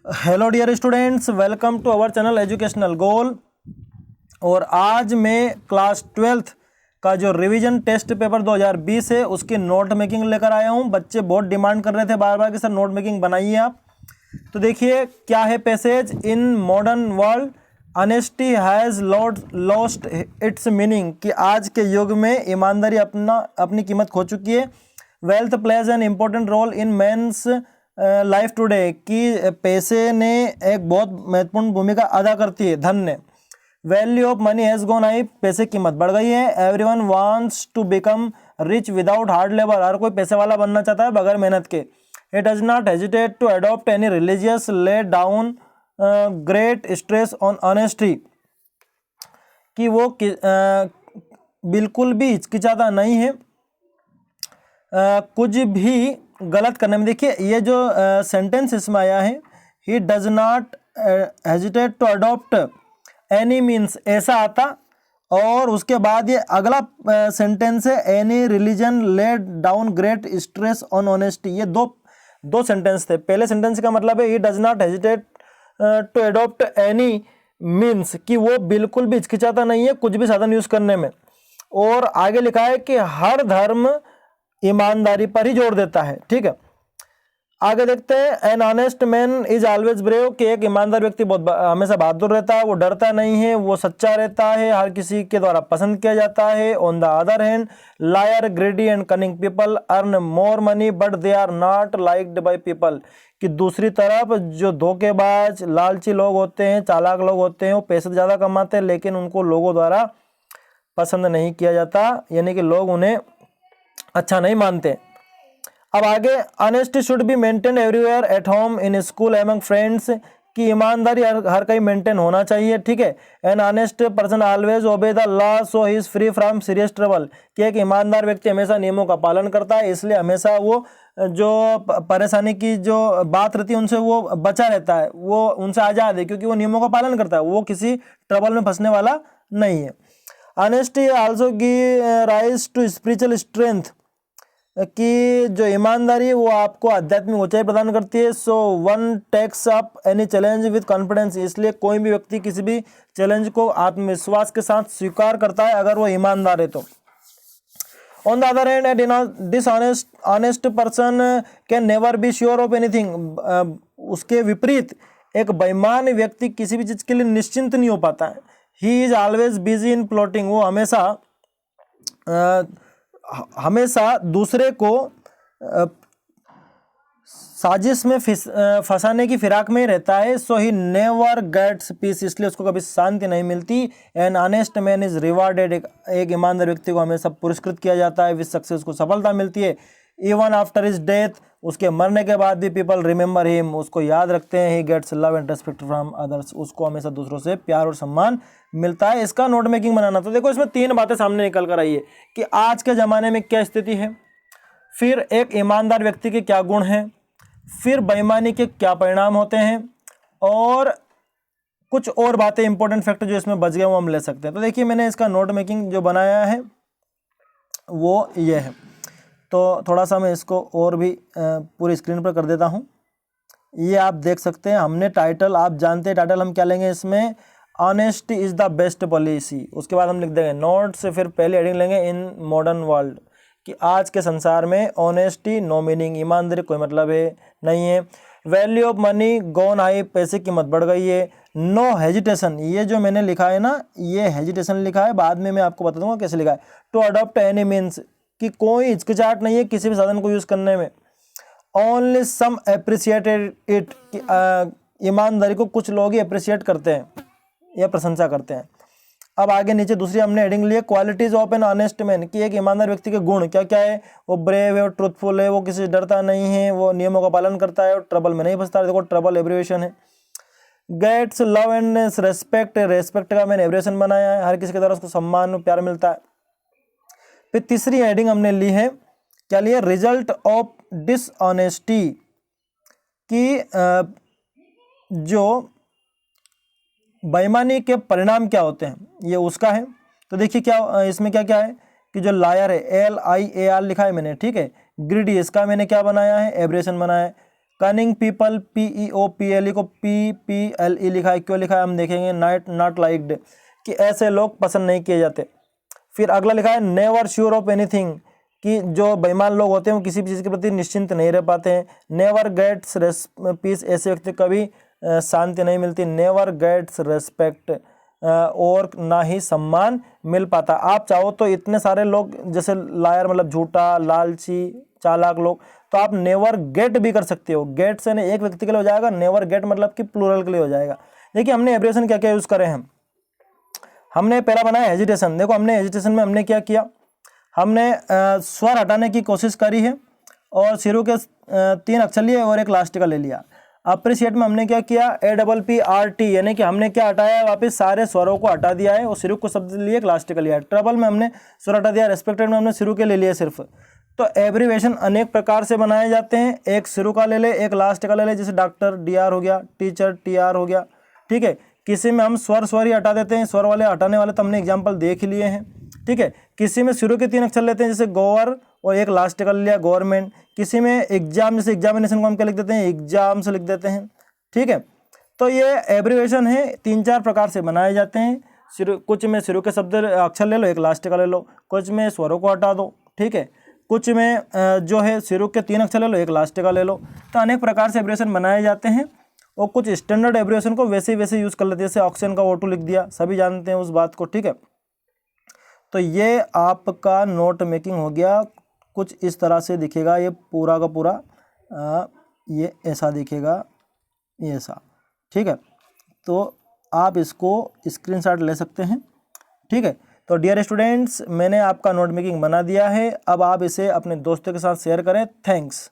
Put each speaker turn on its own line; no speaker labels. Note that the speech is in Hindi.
Hello dear students, welcome to our channel educational goal. और आज मैं क्लास 12th का जो रिवीजन टेस्ट पेपर 2020 है उसकी नोट मेकिंग लेकर आया हूं। बच्चे बहुत डिमांड कर रहे थे बार बार कि सर नोट मेकिंग बनाइए आप। तो देखिए क्या है passage. In modern world honesty has lost its meaning, कि आज के युग में ईमानदारी अपनी कीमत खो चुकी है। Wealth plays an important role in man's life today, कि पैसे ने एक बहुत महत्वपूर्ण भूमिका अदा करती है, धन ने। Value of money has gone high, पैसे की कीमत बढ़ गई है। Everyone wants to become rich without hard labour, हर कोई पैसे वाला बनना चाहता है बगैर मेहनत के। It does not hesitate to adopt any religious lay down great stress on honesty, कि वो बिल्कुल भी हिचकिचाता नहीं है कुछ भी गलत करने में। देखिए ये जो सेंटेंस इसमें आया है, he does not hesitate to adopt any means, ऐसा आता। और उसके बाद ये अगला सेंटेंस है, any religion let down great stress on honesty. ये दो सेंटेंस थे। पहले सेंटेंस का मतलब है he does not hesitate to adopt any means, कि वो बिल्कुल भी हिचकिचाता नहीं है कुछ भी साधन यूज करने में। और आगे लिखा है कि हर धर्म ईमानदारी पर ही जोर देता है। ठीक है, आगे देखते हैं। An honest man is always brave, कि एक ईमानदार व्यक्ति बहुत हमेशा बहादुर रहता है, वो डरता नहीं है, वो सच्चा रहता है, हर किसी के द्वारा पसंद किया जाता है। On the other hand liar greedy and cunning people earn more money but they are not liked by people, कि दूसरी तरफ जो धोखेबाज लालची लोग होते हैं, चालाक लोग होते हैं, वो पैसे ज़्यादा कमाते हैं लेकिन उनको लोगों द्वारा पसंद नहीं किया जाता, यानी कि लोग उन्हें अच्छा नहीं मानते। अब आगे, honesty should be maintain everywhere at home in school among friends, की ईमानदारी हर कहीं मेंटेन होना चाहिए। ठीक है, an honest person always obey the law so he is free from serious trouble, कि एक ईमानदार व्यक्ति हमेशा नियमों का पालन करता है, इसलिए हमेशा वो जो परेशानी की जो बात रहती है उनसे वो बचा रहता है, वो उनसे आज़ाद है, क्योंकि वो नियमों का पालन करता है, वो किसी ट्रबल में फंसने वाला नहीं है। Honesty also give rise to spiritual strength, कि जो ईमानदारी है वो आपको आध्यात्मिक ऊंचाई प्रदान करती है। So one takes up any challenge with confidence, इसलिए कोई भी व्यक्ति किसी भी चैलेंज को आत्मविश्वास के साथ स्वीकार करता है अगर वो ईमानदार है तो। On the other hand A dishonest honest person can never be sure of anything, उसके विपरीत एक बेईमान व्यक्ति किसी भी चीज़ के लिए निश्चिंत नहीं हो पाता है। He is always busy in plotting, वो हमेशा दूसरे को साजिश में फंसाने की फिराक में ही रहता है। सो ही नेवर गेट्स पीस, इसलिए उसको कभी शांति नहीं मिलती। An honest man is rewarded, एक ईमानदार व्यक्ति को हमेशा पुरस्कृत किया जाता है, विद सक्सेस को सफलता मिलती है। इवन आफ्टर हिज डेथ, उसके मरने के बाद भी पीपल रिमेंबर हिम, उसको याद रखते हैं। He gets love and respect from others, उसको हमेशा दूसरों से प्यार और सम्मान मिलता है। इसका नोट मेकिंग बनाना। तो देखो इसमें 3 बातें सामने निकल कर आई है कि आज के ज़माने में क्या स्थिति है, फिर एक ईमानदार व्यक्ति के क्या गुण हैं, फिर बेईमानी के क्या परिणाम होते हैं, और कुछ और बातें इंपॉर्टेंट फैक्टर जो इसमें बच गए वो हम ले सकते हैं। तो देखिए मैंने इसका नोट मेकिंग जो बनाया है वो ये है। तो थोड़ा सा मैं इसको और भी पूरी स्क्रीन पर कर देता हूँ। ये आप देख सकते हैं, हमने टाइटल, आप जानते हैं टाइटल हम क्या लेंगे इसमें, honesty is the best policy. उसके बाद हम लिख देंगे नोट से, फिर पहले हेडिंग लेंगे इन मॉडर्न वर्ल्ड, कि आज के संसार में ऑनेस्टी नो मीनिंग, ईमानदारी कोई मतलब है नहीं है। Value of money gone high, पैसे की कीमत बढ़ गई है। नो हेजिटेशन, ये जो मैंने लिखा है ना, ये हेजिटेशन लिखा है, बाद में मैं आपको बता दूंगा कैसे लिखा है। टू अडॉप्ट एनी मीन्स, कि कोई हिचकिचाहट नहीं है किसी भी साधन को यूज़ करने में। ओनली सम अप्रिशिएटेड इट, ईमानदारी को कुछ लोग ही अप्रिशिएट करते हैं या प्रशंसा करते हैं। अब आगे नीचे दूसरी हमने हेडिंग ली है, qualities of an honest man, कि एक ईमानदार व्यक्ति के गुण क्या क्या है। वो ब्रेव है, वो ट्रूथफुल है, वो किसी से डरता नहीं है, वो नियमों का पालन करता है, और ट्रबल में नहीं फंसता है। देखो ट्रबल एब्रिविएशन है। Gets love and respect, respect का मैंने एब्रिविएशन बनाया है, हर किसी के द्वारा उसको सम्मान और प्यार मिलता है। फिर तीसरी हेडिंग हमने ली है, क्या लिया, रिजल्ट ऑफ डिसऑनेस्टी, कि जो बेईमानी के परिणाम क्या होते हैं, ये उसका है। तो देखिए क्या इसमें क्या क्या है, कि जो लायर है LIAR लिखा है मैंने, ठीक है। ग्रीडी, इसका मैंने क्या बनाया है, एब्रेशन बनाया है। कनिंग पीपल, PEOPLE को PPLE लिखा है, क्यों लिखा है हम देखेंगे। नॉट लाइक्ड, कि ऐसे लोग पसंद नहीं किए जाते। फिर अगला लिखा है नेवर श्योर ऑफ एनीथिंग, कि जो बेईमान लोग होते हैं वो किसी भी चीज़ के प्रति निश्चिंत नहीं रह पाते हैं। नेवर गेट्स पीस, ऐसे व्यक्ति कभी शांति नहीं मिलती। नेवर गेट्स रेस्पेक्ट, और ना ही सम्मान मिल पाता। आप चाहो तो इतने सारे लोग, जैसे लायर मतलब झूठा, लालची, चालाक लोग, तो आप नेवर गेट भी कर सकते हो। गेट से एक व्यक्ति के लिए हो जाएगा, नेवर गेट मतलब कि प्लूरल के लिए हो जाएगा। देखिए हमने एब्रिविएशन क्या क्या यूज़ करे हैं। हमने पहला बनाया हेजिटेशन। देखो हमने हेजिटेशन में हमने क्या किया, हमने स्वर हटाने की कोशिश करी है और शुरू के 3 अक्षर लिए और एक लास्ट का ले लिया। अप्रिशिएट में हमने क्या किया, APPRT, यानी कि हमने क्या हटाया, वापस सारे स्वरों को हटा दिया है और शुरू को शब्द लिए, एक लास्ट का लिया। ट्रबल में हमने स्वर हटा दिया। रेस्पेक्टेड में हमने शुरू के ले लिए सिर्फ। तो एब्रीवेशन अनेक प्रकार से बनाए जाते हैं। एक शुरू का ले ले, एक लास्ट का ले ले, जैसे डॉक्टर DR हो गया, टीचर TR हो गया, ठीक है। किसी में हम स्वर ही हटा देते हैं, स्वर वाले हटाने वाले तो हमने एग्जाम्पल देख लिए हैं, ठीक है। किसी में शुरू के 3 अक्षर लेते हैं, जैसे गोवर, और एक लास्ट का लिया गवर्नमेंट। किसी में एग्जाम, जैसे एग्जामिनेशन को हम क्या लिख देते हैं, एग्जाम से लिख देते हैं, ठीक है। तो ये एब्रीवेशन है, 3-4 प्रकार से बनाए जाते हैं। कुछ में शुरू के शब्द अक्षर ले लो, एक लास्ट का ले लो। कुछ में स्वरों को हटा दो, ठीक है। कुछ में जो है शुरू के 3 अक्षर ले लो, एक लास्ट का ले लो। तो अनेक प्रकार से एब्रीवेशन बनाए जाते हैं और कुछ स्टैंडर्ड एब्रीवेशन को वैसे यूज़ कर लेते हैं, जैसे ऑक्सीजन का O2 लिख दिया, सभी जानते हैं उस बात को, ठीक है। तो ये आपका नोट मेकिंग हो गया। कुछ इस तरह से दिखेगा ये पूरा का पूरा, ये ऐसा दिखेगा, ये ऐसा, ठीक है। तो आप इसको स्क्रीनशॉट ले सकते हैं, ठीक है। तो डियर स्टूडेंट्स, मैंने आपका नोट मेकिंग बना दिया है। अब आप इसे अपने दोस्तों के साथ शेयर करें। थैंक्स।